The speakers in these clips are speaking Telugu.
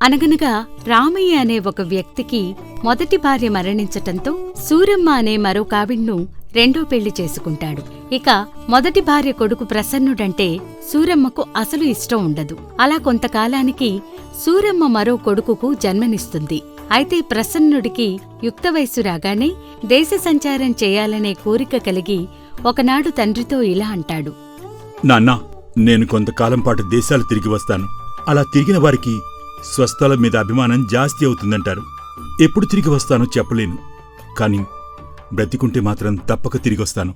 అనగనగా రామయ్య అనే ఒక వ్యక్తికి మొదటి భార్య మరణించటంతో సూరమ్మ అనే మరొకావిడ్ను రెండో పెళ్లి చేసుకుంటాడు. ఇక మొదటి భార్య కొడుకు ప్రసన్నుడంటే సూరమ్మకు అసలు ఇష్టం ఉండదు. అలా కొంతకాలానికి సూరమ్మ మరో కొడుకుకు జన్మనిస్తుంది. అయితే ప్రసన్నుడికి యుక్త వయస్సు రాగానే దేశ సంచారం చేయాలనే కోరిక కలిగి ఒకనాడు తండ్రితో ఇలా అంటాడు. నాన్నా, నేను కొంతకాలం పాటు దేశాలు తిరిగి వస్తాను. అలా తిరిగిన వారికి స్వస్థలం మీద అభిమానం జాస్తి అవుతుందంటారు. ఎప్పుడు తిరిగి వస్తానో చెప్పలేను, కాని బ్రతికుంటే మాత్రం తప్పక తిరిగొస్తాను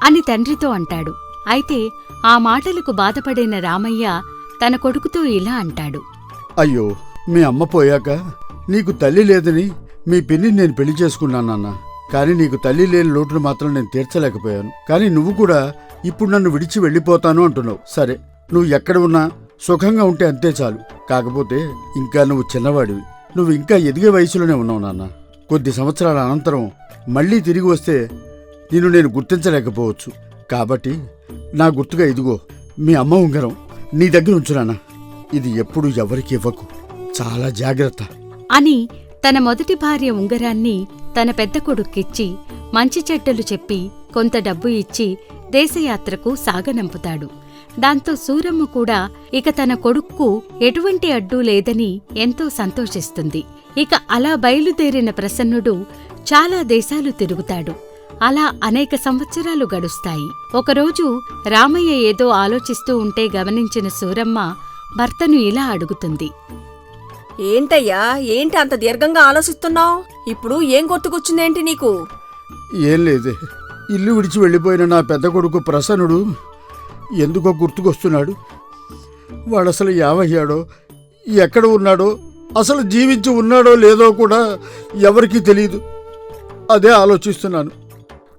అని తండ్రితో అంటాడు. అయితే ఆ మాటలకు బాధపడిన రామయ్య తన కొడుకుతో ఇలా అంటాడు. అయ్యో, మీ అమ్మ పోయాక నీకు తల్లి లేదని మీ పిన్ని నేను పెళ్లి చేసుకున్నానన్నా. కానీ నీకు తల్లి లేని లోటును మాత్రం నేను తీర్చలేకపోయాను. కానీ నువ్వు కూడా ఇప్పుడు నన్ను విడిచి వెళ్ళిపోతాను అంటున్నావు. సరే, నువ్వు ఎక్కడ ఉన్నా సుఖంగా ఉంటే అంతే చాలు. కాకపోతే ఇంకా నువ్వు చిన్నవాడివి. నువ్వు ఇంకా ఎదిగే వయసులోనే ఉన్నావు నాన్న. కొద్ది సంవత్సరాల అనంతరం మళ్లీ తిరిగి వస్తే నిన్ను నేను గుర్తించలేకపోవచ్చు. కాబట్టి నా గుర్తుగా ఇదిగో మీ అమ్మ ఉంగరం నీ దగ్గర ఉంచురానా. ఇది ఎప్పుడు ఎవరికి ఇవ్వకు, చాలా జాగ్రత్త అని తన మొదటి భార్య ఉంగరాన్ని తన పెద్ద కొడుక్కిచ్చి మంచి చెడ్డలు చెప్పి కొంత డబ్బు ఇచ్చి దేశయాత్రకు సాగనంపుతాడు. దాంతో సూరమ్మ కూడా ఇక తన కొడుక్కు ఎటువంటి అడ్డూ లేదని ఎంతో సంతోషిస్తుంది. ఇక అలా బయలుదేరిన ప్రసన్నుడు చాలా దేశాలు తిరుగుతాడు. అలా అనేక సంవత్సరాలు గడుస్తాయి. ఒకరోజు రామయ్య ఏదో ఆలోచిస్తూ ఉంటే గమనించిన సూరమ్మ భర్తను ఇలా అడుగుతుంది. ఏంటయ్యా, ఏంటి అంత దీర్ఘంగా ఆలోచిస్తున్నావు? ఇప్పుడు ఏం గుర్తుకొచ్చిందేంటి నీకు? ఏం లేదే, ఇల్లు విడిచి వెళ్ళిపోయిన నా పెద్ద కొడుకు ప్రసన్నుడు ఎందుకో గుర్తుకొస్తున్నాడు. వాడసలు ఏమయ్యాడో, ఎక్కడ ఉన్నాడో, అసలు జీవించి ఉన్నాడో లేదో కూడా ఎవరికీ తెలియదు. అదే ఆలోచిస్తున్నాను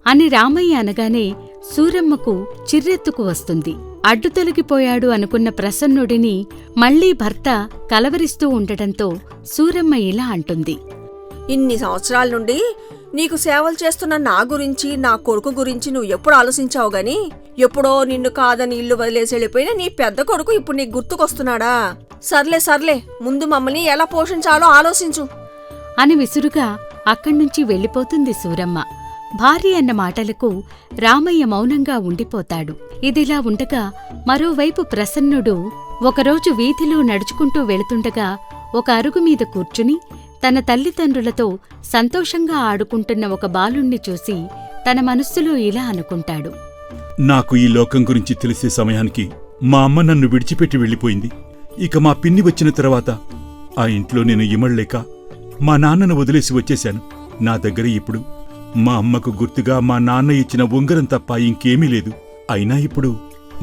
అని రామయ్య అనగానే సూరమ్మకు చిర్రెత్తుకు వస్తుంది. అడ్డు తొలగిపోయాడు అనుకున్న ప్రసన్నుడిని మళ్లీ భర్త కలవరిస్తూ ఉండటంతో సూరమ్మ ఇలా అంటుంది. ఇన్ని సంవత్సరాల నుండి నీకు సేవలు చేస్తున్న నా గురించి, నా కొడుకు గురించి నువ్వు ఎప్పుడు ఆలోచించావు గాని, ఎప్పుడో నిన్ను కాదని ఇల్లు వదిలేసి వెళ్ళిపోయిన నీ పెద్ద కొడుకు ఇప్పుడు నీకు గుర్తుకొస్తున్నాడా? సర్లే సర్లే, ముందు మమ్మల్ని ఎలా పోషించాలో ఆలోచించు అని విసురుగా అక్కడ్నుంచి వెళ్ళిపోతుంది సూరమ్మ. భార్య అన్న మాటలకు రామయ్య మౌనంగా ఉండిపోతాడు. ఇదిలా ఉండగా మరోవైపు ప్రసన్నుడు ఒకరోజు వీధిలో నడుచుకుంటూ వెళుతుండగా ఒక అరుగుమీద కూర్చుని తన తల్లిదండ్రులతో సంతోషంగా ఆడుకుంటున్న ఒక బాలుణ్ణి చూసి తన మనస్సులో ఇలా అనుకుంటాడు. నాకు ఈ లోకం గురించి తెలిసే సమయానికి మా అమ్మ నన్ను విడిచిపెట్టి వెళ్ళిపోయింది. ఇక మా పిన్ని వచ్చిన తర్వాత ఆ ఇంట్లో నేను ఇమళ్లేక మా నాన్నను వదిలేసి వచ్చేశాను. నా దగ్గర ఇప్పుడు మా అమ్మకు గుర్తుగా మా నాన్న ఇచ్చిన ఉంగరం తప్ప ఇంకేమీ లేదు. అయినా ఇప్పుడు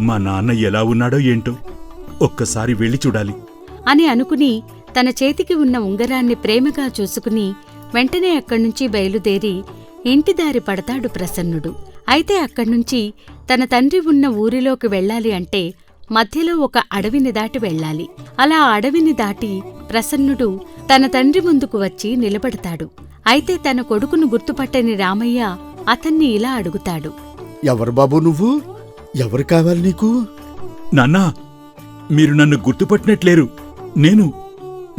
మా నాన్న ఎలా ఉన్నాడో ఏంటో ఒక్కసారి వెళ్ళి చూడాలి అని అనుకుని తన చేతికి ఉన్న ఉంగరాన్ని ప్రేమగా చూసుకుని వెంటనే అక్కడ్నుంచి బయలుదేరి ఇంటిదారి పడతాడు ప్రసన్నుడు. అయితే అక్కడ్నుంచి తన తండ్రి ఉన్న ఊరిలోకి వెళ్ళాలి అంటే మధ్యలో ఒక అడవిని దాటి వెళ్ళాలి. అలా అడవిని దాటి ప్రసన్నుడు తన తండ్రి ముందుకు వచ్చి నిలబడతాడు. అయితే తన కొడుకును గుర్తుపట్టని రామయ్య అతన్ని ఇలా అడుగుతాడు. ఎవరు బాబు నువ్వు? ఎవరు కావాలి నీకు? నాన్నా, మీరు నన్ను గుర్తుపట్టినట్లేరు. నేను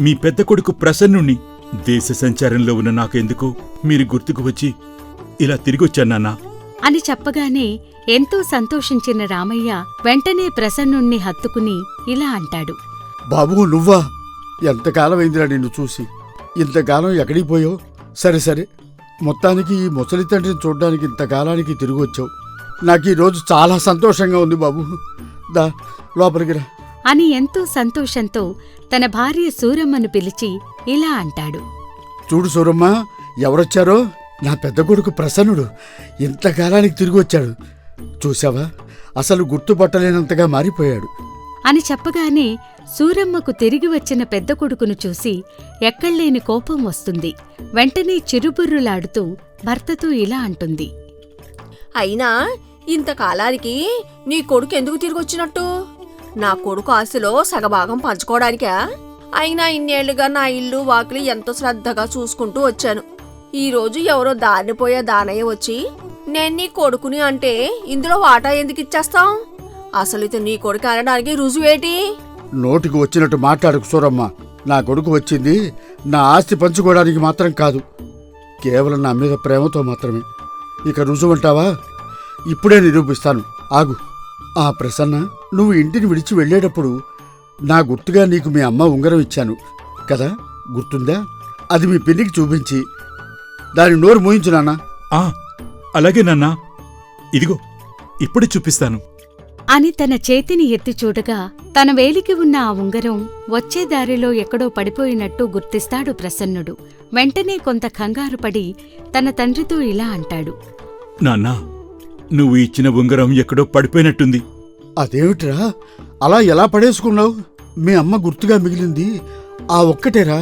మీ పెద్ద కొడుకు ప్రసన్నుణ్ణి. దేశ సంచారంలో ఉన్న నాకెందుకో మీరు గుర్తుకు వచ్చి ఇలా తిరిగొచ్చానన్నా అని చెప్పగానే ఎంతో సంతోషించిన రామయ్య వెంటనే ప్రసన్నుణ్ణి హత్తుకుని ఇలా అంటాడు. బాబు నువ్వా? ఎంతకాలమైందిరా నిన్ను చూసి. ఇంతకాలం ఎక్కడికి పోయావు? సరే సరే, మొత్తానికి ఈ ముసలి తండ్రిని చూడ్డానికి ఇంతకాలానికి తిరిగొచ్చావు. నాకు ఈరోజు చాలా సంతోషంగా ఉంది బాబు. దా లోపలికి రా అని ఎంతో సంతోషంతో తన భార్య సూరమ్మను పిలిచి ఇలా అంటాడు. చూడు సూరమ్మ, ఎవరొచ్చారో? నా పెద్ద కొడుకు ప్రసన్నుడు ఇంతకాలానికి తిరిగొచ్చాడు. చూసావా, అసలు గుర్తుపట్టలేనంతగా మారిపోయాడు అని చెప్పగానే సూరమ్మకు తిరిగి వచ్చిన పెద్ద కొడుకును చూసి ఎక్కడ్లేని కోపం వస్తుంది. వెంటనే చిరుబుర్రులాడుతూ భర్తతో ఇలా అంటుంది. అయినా ఇంతకాలానికి నీ కొడుకు ఎందుకు తిరిగొచ్చినట్టు? నా కొడుకు ఆస్తిలో సగభాగం పంచుకోవడానికా? అయినా ఇన్నేళ్లుగా నా ఇల్లు వాకిలి ఎంతో శ్రద్ధగా చూసుకుంటూ వచ్చాను. ఈరోజు ఎవరో దారిపోయే దానయ్య వచ్చి నేను నీ కొడుకుని అంటే ఇందులో వాటా ఎందుకు ఇచ్చేస్తాం? అసలు ఇది నీ కొడుకు అనడానికి రుజువేటి? నోటికి వచ్చినట్టు మాట్లాడకు సూరమ్మ. నా కొడుకు వచ్చింది నా ఆస్తి పంచుకోవడానికి మాత్రం కాదు, కేవలం నా మీద ప్రేమతో మాత్రమే. ఇక రుజువంటావా? ఇప్పుడే నిరూపిస్తాను, ఆగు. ఆ ప్రసన్న, నువ్వు ఇంటిని విడిచి వెళ్ళేటప్పుడు నా గుర్తుగా నీకు మీ అమ్మ ఉంగరం ఇచ్చాను కదా, గుర్తుందా? అది మీ పిన్నికి చూపించి దాని నోరు మూయించు నాన్నా. ఆ అలాగే నాన్నా, ఇదిగో ఇప్పుడే చూపిస్తాను అని తన చేతిని ఎత్తి చూడగా తన వేలికి ఉన్న ఆ ఉంగరం వచ్చే దారిలో ఎక్కడో పడిపోయినట్టు గుర్తిస్తాడు ప్రసన్నుడు. వెంటనే కొంత కంగారుపడి తన తండ్రితో ఇలా అంటాడు. నాన్నా, నువ్వు ఇచ్చిన ఉంగరం ఎక్కడో పడిపోయినట్టుంది. అదేమిట్రా, అలా ఎలా పడేసుకున్నావు? మీ అమ్మ గుర్తుగా మిగిలింది ఆ ఒక్కటేరా?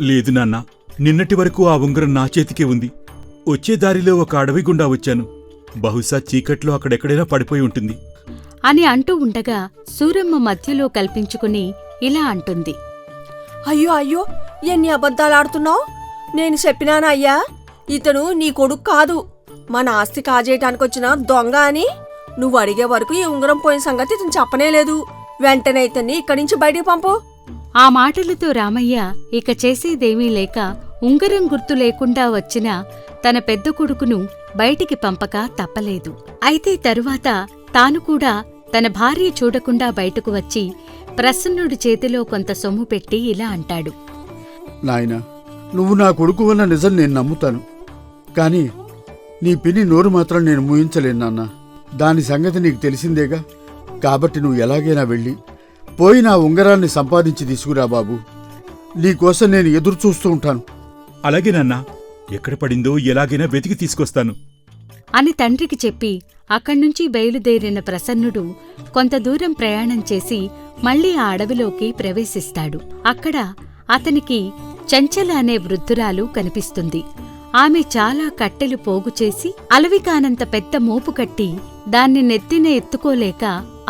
లేదు నాన్నా, నిన్నటి వరకు ఆ ఉంగరం నా చేతికే ఉంది. వచ్చే దారిలో ఒక అడవి గుండా వచ్చాను. బహుశా చీకట్లో అక్కడెక్కడైనా పడిపోయి ఉంటుంది అని అంటూ ఉండగా సూరమ్మ మధ్యలో కల్పించుకుని ఇలా అంటుంది. అయ్యో అయ్యో, ఎన్ని అబద్ధాలాడుతున్నావు? నేను చెప్పినానా అయ్యా, ఇతను నీ కొడుకు కాదు, మన ఆస్తి కాజేయటానికొచ్చిన దొంగ అని. నువ్వు అడిగే వరకు ఈ ఉంగరం పోయిన సంగతి ఇతను చెప్పనేలేదు. వెంటనే ఇతన్ని ఇక్కడి నుంచి బయటికి పంపు. ఆ మాటలతో రామయ్య ఇక చేసేదేమీ లేక ఉంగరం గుర్తు లేకుండా వచ్చిన తన పెద్ద కొడుకును బయటికి పంపక తప్పలేదు. అయితే తరువాత తాను కూడా తన భార్య చూడకుండా బయటకు వచ్చి ప్రసన్నుడి చేతిలో కొంత సొమ్ము పెట్టి ఇలా అంటాడు. నాయనా, నువ్వు నా కొడుకు వల్ల నిజం నేను నమ్ముతాను, కానీ నీ పిన్ని నోరు మాత్రం నేను మూయించలేను నాన్న. దాని సంగతి నీకు తెలిసిందేగా, కాబట్టి నువ్వు ఎలాగైనా వెళ్ళి పోయి నా ఉంగరాన్ని సంపాదించి తీసుకురా బాబు. నీకోసం నేను ఎదురు చూస్తూ ఉంటాను. అలాగే నాన్నా, ఎక్కడ పడిందో ఎలాగైనా వెతికి తీసుకొస్తాను అని తండ్రికి చెప్పి అక్కడ్నుంచి బయలుదేరిన ప్రసన్నుడు కొంత దూరం ప్రయాణం చేసి మళ్లీ ఆ అడవిలోకి ప్రవేశిస్తాడు. అక్కడ అతనికి చంచల అనే వృద్ధురాలు కనిపిస్తుంది. ఆమె చాలా కట్టెలు పోగుచేసి అలవికానంత పెద్ద మోపు కట్టి దాన్ని నెత్తిన ఎత్తుకోలేక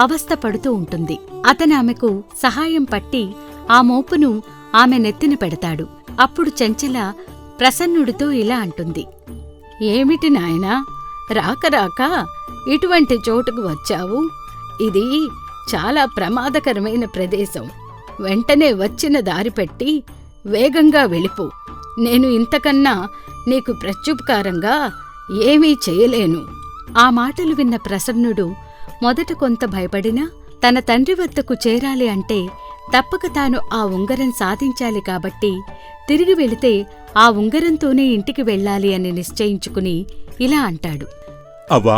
అవస్థపడుతూ ఉంటుంది. అతనామెకు సహాయం పట్టి ఆ మోపును ఆమె నెత్తిన పెడతాడు. అప్పుడు చంచల ప్రసన్నుడితో ఇలా అంటుంది. ఏమిటి నాయనా, రాక రాక ఇటువంటి చోటుకు వచ్చావు? ఇది చాలా ప్రమాదకరమైన ప్రదేశం. వెంటనే వచ్చిన దారి పెట్టి వేగంగా వెళ్ళిపో. నేను ఇంతకన్నా నీకు ప్రత్యుపకారంగా ఏమీ చేయలేను. ఆ మాటలు విన్న ప్రసన్నుడు మొదట కొంత భయపడినా తన తండ్రి వద్దకు చేరాలి అంటే తప్పక తాను ఆ ఉంగరం సాధించాలి కాబట్టి తిరిగి వెళితే ఆ ఉంగరంతోనే ఇంటికి వెళ్ళాలి అని నిశ్చయించుకుని ఇలా అంటాడు. అవ్వా,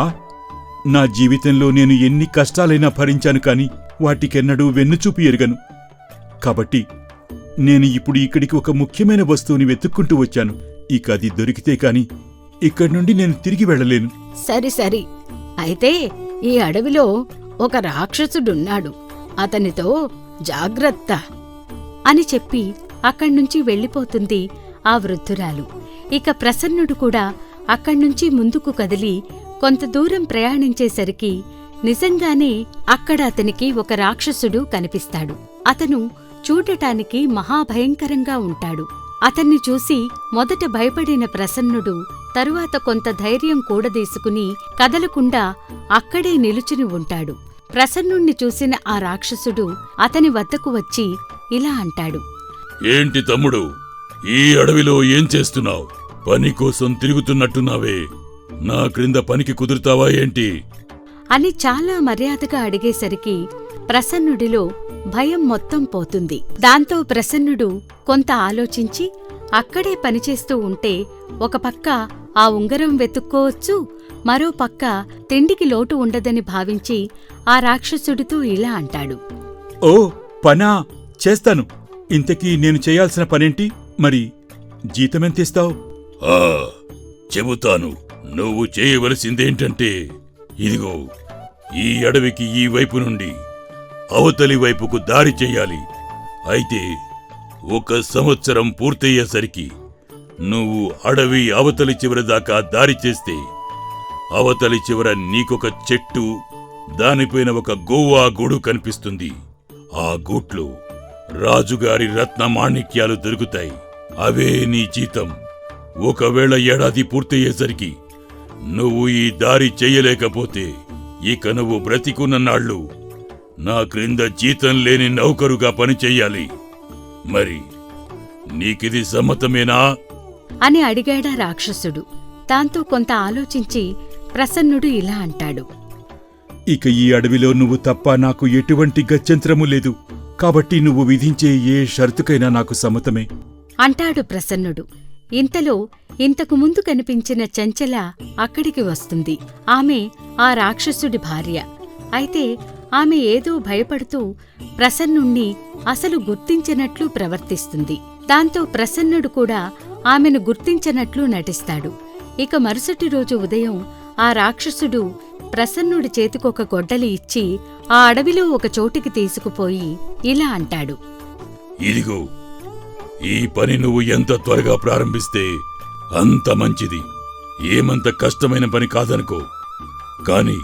నా జీవితంలో నేను ఎన్ని కష్టాలైనా భరించాను కాని వాటికెన్నడూ వెన్నుచూపు ఎరగను. కాబట్టి నేను ఇప్పుడు ఇక్కడికి ఒక ముఖ్యమైన వస్తువుని వెతుక్కుంటూ వచ్చాను. ఇక అది దొరికితే కాని ఇక్కడి నుండి నేను తిరిగి వెళ్ళలేను. సరి అయితే ఈ అడవిలో ఒక రాక్షసుడున్నాడు, అతనితో జాగ్రత్త అని చెప్పి అక్కడ్నుంచి వెళ్ళిపోతుంది ఆ వృద్ధురాలు. ఇక ప్రసన్నుడు కూడా అక్కడ్నుంచి ముందుకు కదిలి కొంత దూరం ప్రయాణించేసరికి నిజంగానే అక్కడ అతనికి ఒక రాక్షసుడు కనిపిస్తాడు. అతను చూడటానికి మహాభయంకరంగా ఉంటాడు. అతన్ని చూసి మొదట భయపడిన ప్రసన్నుడు తరువాత కొంత ధైర్యం కూడదీసుకుని కదలకుండా అక్కడే నిలుచుని ఉంటాడు. ప్రసన్నుణ్ణి చూసిన ఆ రాక్షసుడు అతని వద్దకు వచ్చి ఇలా అంటాడు. ఏంటి తమ్ముడు, ఈ అడవిలో ఏం చేస్తున్నావు? పని కోసం తిరుగుతున్నట్టున్నావే, నా క్రింద పనికి కుదురుతావా ఏంటి? అని చాలా మర్యాదగా అడిగేసరికి ప్రసన్నుడిలో భయం మొత్తం పోతుంది. దాంతో ప్రసన్నుడు కొంత ఆలోచించి అక్కడే పనిచేస్తూ ఉంటే ఒక పక్క ఆ ఉంగరం వెతుక్కోవచ్చు, మరో పక్క తిండికి లోటు ఉండదని భావించి ఆ రాక్షసుడితో ఇలా అంటాడు. ఓ పనా, చేస్తాను. ఇంతకీ నేను చేయాల్సిన పనేంటి? మరి జీతమెంతిస్తావు? ఆ చెబుతాను. నువ్వు చేయవలసిందేంటంటే, ఇదిగో ఈ అడవికి ఈ వైపు నుండి అవతలి వైపుకు దారి చెయ్యాలి. అయితే 1 సంవత్సరం పూర్తయ్యేసరికి నువ్వు అడవి అవతలి చివరి దాకా దారి చేస్తే అవతలి చివర నీకొక చెట్టు, దానిపైన ఒక గోవా గూడు కనిపిస్తుంది. ఆ గూట్లో రాజుగారి రత్న మాణిక్యాలు దొరుకుతాయి. అవే నీ జీతం. ఒకవేళ ఏడాది పూర్తయ్యేసరికి నువ్వు ఈ దారి చెయ్యలేకపోతే ఇక నువ్వు బ్రతికున్ననాళ్ళు నా క్రింద జీతం లేని నౌకరుగా పనిచెయ్యాలి. మరి నీకిది సమ్మతమేనా? అని అడిగాడా రాక్షసుడు. దాంతో కొంత ఆలోచించి ప్రసన్నుడు ఇలా అంటాడు. ఇక ఈ అడవిలో నువ్వు తప్ప నాకు ఎటువంటి గత్యంతరము లేదు. కాబట్టి నువ్వు విధించే ఏ షరతుకైనా నాకు సమ్మతమే అంటాడు ప్రసన్నుడు. ఇంతలో ఇంతకు ముందు కనిపించిన చెంచల అక్కడికి వస్తుంది. ఆమె ఆ రాక్షసుడి భార్య. అయితే ఆమె ఏదో భయపడుతూ ప్రసన్నుణ్ణి అసలు గుర్తించినట్లు ప్రవర్తిస్తుంది. దాంతో ప్రసన్నుడు కూడా ఆమెను గుర్తించనట్లు నటిస్తాడు. ఇక మరుసటి రోజు ఉదయం ఆ రాక్షసుడు ప్రసన్నుడి చేతికొక గొడ్డలి ఇచ్చి ఆ అడవిలో ఒక చోటికి తీసుకుపోయి ఇలా అంటాడు. ఇదిగో, ఈ పని నువ్వు ఎంత త్వరగా ప్రారంభిస్తే అంత మంచిది. ఏమంత కష్టమైన పని కాదనుకో, కాని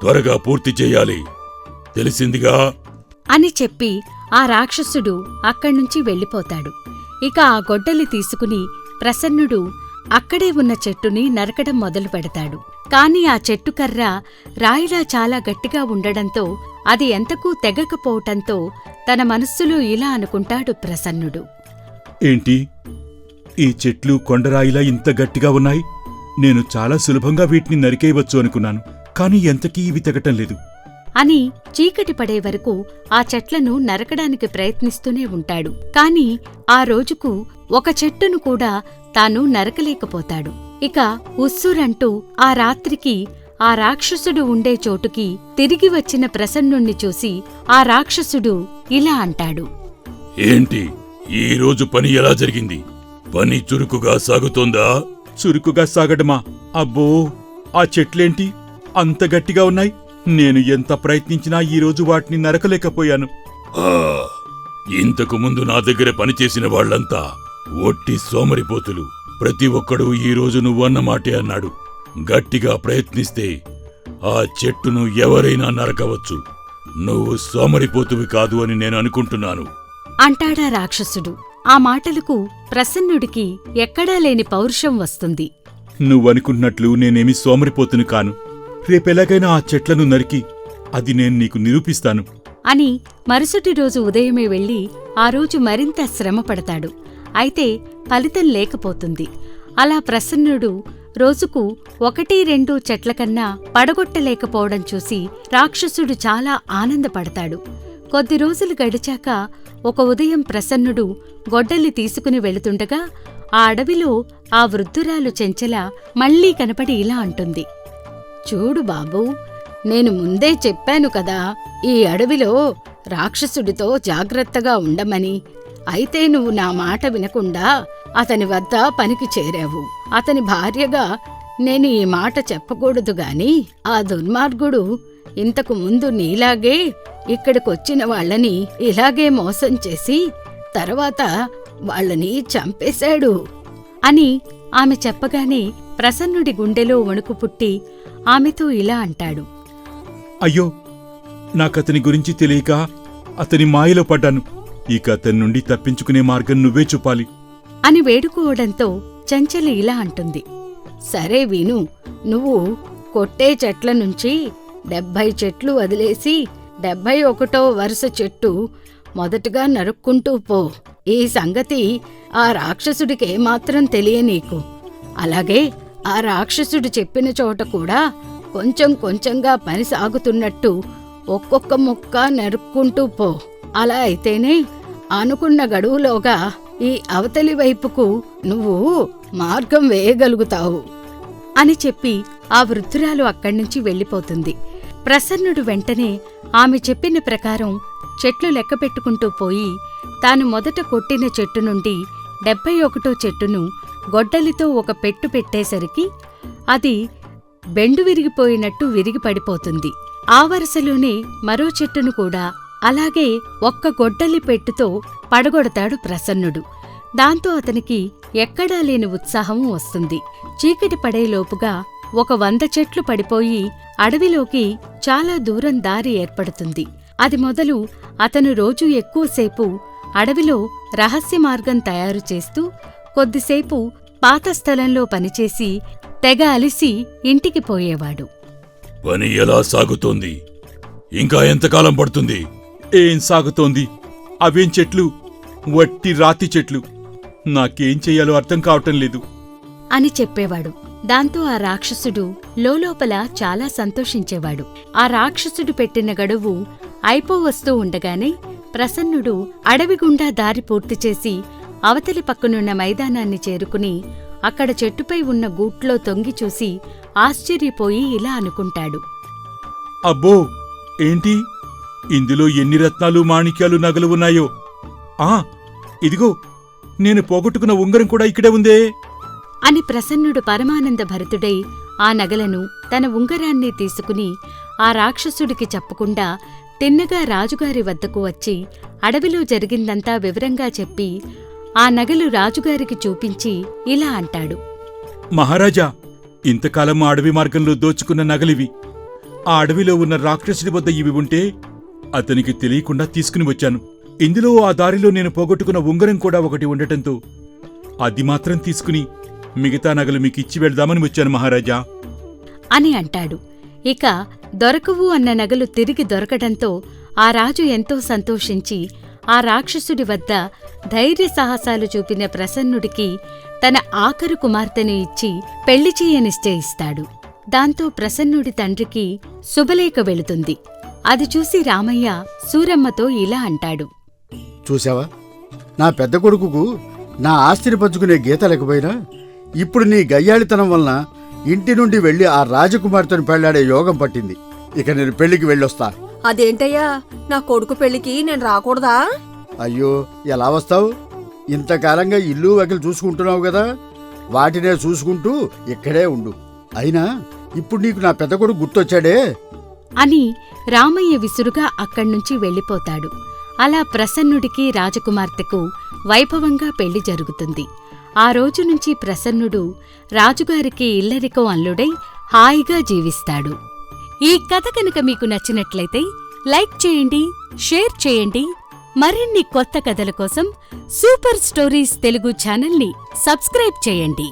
త్వరగా పూర్తి చెయ్యాలి, తెలిసిందిగా? అని చెప్పి ఆ రాక్షసుడు అక్కడ్నుంచి వెళ్ళిపోతాడు. ఇక ఆ గొడ్డలి తీసుకుని ప్రసన్నుడు అక్కడే ఉన్న చెట్టుని నరకడం మొదలు పెడతాడు. కాని ఆ చెట్టు కర్ర రాయిలా చాలా గట్టిగా ఉండడంతో అది ఎంతకూ తెగకపోవటంతో తన మనస్సులో ఇలా అనుకుంటాడు ప్రసన్నుడు. ఏంటి, ఈ చెట్లు కొండరాయిలా ఇంత గట్టిగా ఉన్నాయి? నేను చాలా సులభంగా వీటిని నరికేయవచ్చు అనుకున్నాను. కాని ఎంతకీ ఇవి తెగటం లేదు అని చీకటి పడే వరకు ఆ చెట్లను నరకడానికి ప్రయత్నిస్తూనే ఉంటాడు. కాని ఆ రోజుకు ఒక చెట్టును కూడా తాను నరకలేకపోతాడు. ఇక ఉస్సురంటూ ఆ రాత్రికి ఆ రాక్షసుడు ఉండే చోటుకి తిరిగి వచ్చిన ప్రసన్నుణ్ణి చూసి ఆ రాక్షసుడు ఇలా అంటాడు. ఏంటి, ఈ రోజు పని ఎలా జరిగింది? పని చురుకుగా సాగుతోందా? చురుకుగా సాగడమా? అబ్బో, ఆ చెట్లేంటి అంత గట్టిగా ఉన్నాయి? నేను ఎంత ప్రయత్నించినా ఈరోజు వాటిని నరకలేకపోయాను. ఆ, ఇంతకు ముందు నా దగ్గర పనిచేసిన వాళ్లంతా ఒట్టి సోమరిపోతులు. ప్రతి ఒక్కడూ ఈరోజు నువ్వన్న మాటే అన్నాడు. గట్టిగా ప్రయత్నిస్తే ఆ చెట్టును ఎవరైనా నరకవచ్చు. నువ్వు సోమరిపోతువి కాదు అని నేను అనుకుంటున్నాను అంటాడా రాక్షసుడు. ఆ మాటలకు ప్రసన్నుడికి ఎక్కడా లేని పౌరుషం వస్తుంది. నువ్వనుకున్నట్లు నేనేమి సోమరిపోతును కాను. రేపెలాగైనా ఆ చెట్లను నరికి అది నేను నీకు నిరూపిస్తాను అని మరుసటి రోజు ఉదయమే వెళ్ళి ఆ రోజు మరింత శ్రమ పడతాడు. అయితే ఫలితం లేకపోతుంది. అలా ప్రసన్నుడు రోజుకు 1-2 చెట్లకన్నా పడగొట్టలేకపోవడం చూసి రాక్షసుడు చాలా ఆనందపడతాడు. కొద్ది రోజులు గడిచాక ఒక ఉదయం ప్రసన్నుడు గొడ్డలి తీసుకుని వెళుతుండగా ఆ అడవిలో ఆ వృద్ధురాలు చెంచల మళ్లీ కనపడి ఇలా అంటుంది. చూడు బాబూ, నేను ముందే చెప్పాను కదా ఈ అడవిలో రాక్షసుడితో జాగ్రత్తగా ఉండమని. అయితే నువ్వు నా మాట వినకుండా అతని వద్ద పనికి చేరావు. అతని భార్యగా నేను ఈ మాట చెప్పకూడదు గాని ఆ దుర్మార్గుడు ఇంతకు ముందు నీలాగే ఇక్కడికొచ్చిన వాళ్ళని ఇలాగే మోసం చేసి తర్వాత వాళ్ళని చంపేశాడు అని ఆమె చెప్పగానే ప్రసన్నుడి గుండెలో వణుకు పుట్టి ఆమెతో ఇలా అంటాడు. అయ్యో, నాకతని గురించి తెలియక అతని మాయలో పడ్డాను. ఇక అతని నుండి తప్పించుకునే మార్గం నువ్వే చూపాలి అని వేడుకోవడంతో చంచలి ఇలా అంటుంది. సరే విను, నువ్వు కొట్టే చెట్ల నుంచి 70 చెట్లు వదిలేసి 71వ వరుస చెట్టు మొదటగా నరుక్కుంటూ పో. ఈ సంగతి ఆ రాక్షసుడికేమాత్రం తెలియనీకు. అలాగే ఆ రాక్షసుడు చెప్పిన చోట కూడా కొంచెం కొంచెంగా పని సాగుతున్నట్టు ఒక్కొక్క ముక్క నరుక్కుంటూ పో. అలా అయితేనే అనుకున్న గడువులోగా ఈ అవతలి వైపుకు నువ్వు మార్గం వేయగలుగుతావు అని చెప్పి ఆ వృద్ధురాలు అక్కడ్నుంచి వెళ్ళిపోతుంది. ప్రసన్నుడు వెంటనే ఆమె చెప్పిన ప్రకారం చెట్లు లెక్కపెట్టుకుంటూ పోయి తాను మొదట కొట్టిన చెట్టు నుండి 71వ చెట్టును గొడ్డలితో ఒక పెట్టు పెట్టేసరికి అది బెండు విరిగిపోయినట్టు విరిగి పడిపోతుంది. ఆ వరుసలోనే మరో చెట్టును కూడా అలాగే ఒక్క గొడ్డలి పెట్టుతో పడగొడతాడు ప్రసన్నుడు. దాంతో అతనికి ఎక్కడా లేని ఉత్సాహం వస్తుంది. చీకటి పడేలోపుగా ఒక 100 చెట్లు పడిపోయి అడవిలోకి చాలా దూరం దారి ఏర్పడుతుంది. అది మొదలు అతను రోజూ ఎక్కువసేపు అడవిలో రహస్య మార్గం తయారు చేస్తూ కొద్దిసేపు పాత స్థలంలో పనిచేసి తెగ అలిసి ఇంటికి పోయేవాడు. పని ఎలా సాగుతోంది? ఇంకా ఎంతకాలం పడుతుంది? ఏం సాగుతోంది? అవేం చెట్లు? వట్టి రాతి చెట్లు. నాకేం చెయ్యాలో అర్థం కావటం లేదు. అని చెప్పేవాడు. దాంతో ఆ రాక్షసుడు లోలోపల చాలా సంతోషించేవాడు. ఆ రాక్షసుడు పెట్టిన గడువు అయిపోవస్తూ ఉండగానే ప్రసన్నుడు అడవిగుండా దారి పూర్తిచేసి అవతలి పక్కనున్న మైదానాన్ని చేరుకుని అక్కడ చెట్టుపై ఉన్న గూట్లో తొంగి చూసి ఆశ్చర్యపోయి ఇలా అనుకుంటాడు. అబ్బో, ఏంటి ఇందులో ఎన్ని రత్నాలు, మాణిక్యాలు, నగలు ఉన్నాయో! ఇదిగో, నేను పోగొట్టుకున్న ఉంగరం కూడా ఇక్కడే ఉందే అని ప్రసన్నుడు పరమానంద భరితుడై ఆ నగలను, తన ఉంగరాన్ని తీసుకుని ఆ రాక్షసుడికి చెప్పకుండా తిన్నగా రాజుగారి వద్దకు వచ్చి అడవిలో జరిగిందంతా వివరంగా చెప్పి ఆ నగలు రాజుగారికి చూపించి ఇలా అంటాడు. మహారాజా, ఇంతకాలం ఆ అడవి మార్గంలో దోచుకున్న నగలివి. ఆ అడవిలో ఉన్న రాక్షసుడి వద్ద ఇవి ఉంటే అతనికి తెలియకుండా తీసుకుని వచ్చాను. ఇందులో ఆ దారిలో నేను పోగొట్టుకున్న ఉంగరం కూడా ఒకటి ఉండటంతో అది మాత్రం తీసుకుని మిగతా నగలు మీకిచ్చి వెళ్దామని వచ్చాను మహారాజా అని అంటాడు. ఇక దొరకవు అన్న నగలు తిరిగి దొరకడంతో ఆ రాజు ఎంతో సంతోషించి ఆ రాక్షసుడి వద్ద ధైర్య సాహసాలు చూపిన ప్రసన్నుడికి తన ఆఖరు కుమార్తెను ఇచ్చి పెళ్లి చెయ్య నిశ్చయిస్తాడు. దాంతో ప్రసన్నుడి తండ్రికి శుభలేఖ వెళుతుంది. అది చూసి రామయ్య సూరమ్మతో ఇలా అంటాడు. చూశావా, నా పెద్ద కొడుకుకు నా ఆస్తిని పంచుకునే గీత లేకపోయినా ఇప్పుడు నీ గయ్యాళితనం వలన ఇంటి నుండి వెళ్లి ఆ రాజకుమార్తెను పెళ్లాడే యోగం పట్టింది. ఇక నేను పెళ్లికి వెళ్ళొస్తా. అదేంటయ్యా, నా కొడుకు పెళ్లికి నేను రాకూడదా? అయ్యో, ఎలా వస్తావు? ఇంతకాలంగా ఇల్లు వకిలు చూసుకుంటున్నావు కదా, వాటినే చూసుకుంటూ ఇక్కడే ఉండు. అయినా ఇప్పుడు నీకు నా పెద్ద కొడుకు గుర్తొచ్చాడే అని రామయ్య విసురుగా అక్కడ్నుంచి వెళ్ళిపోతాడు. అలా ప్రసన్నుడికి రాజకుమార్తెకు వైభవంగా పెళ్లి జరుగుతుంది. ఆ రోజు నుంచి ప్రసన్నుడు రాజుగారికి ఇల్లరికం అల్లుడై హాయిగా జీవిస్తాడు. ఈ కథ కనుక మీకు నచ్చినట్లయితే లైక్ చేయండి, షేర్ చేయండి. మరిన్ని కొత్త కథల కోసం సూపర్ స్టోరీస్ తెలుగు ఛానల్ని సబ్స్క్రైబ్ చేయండి.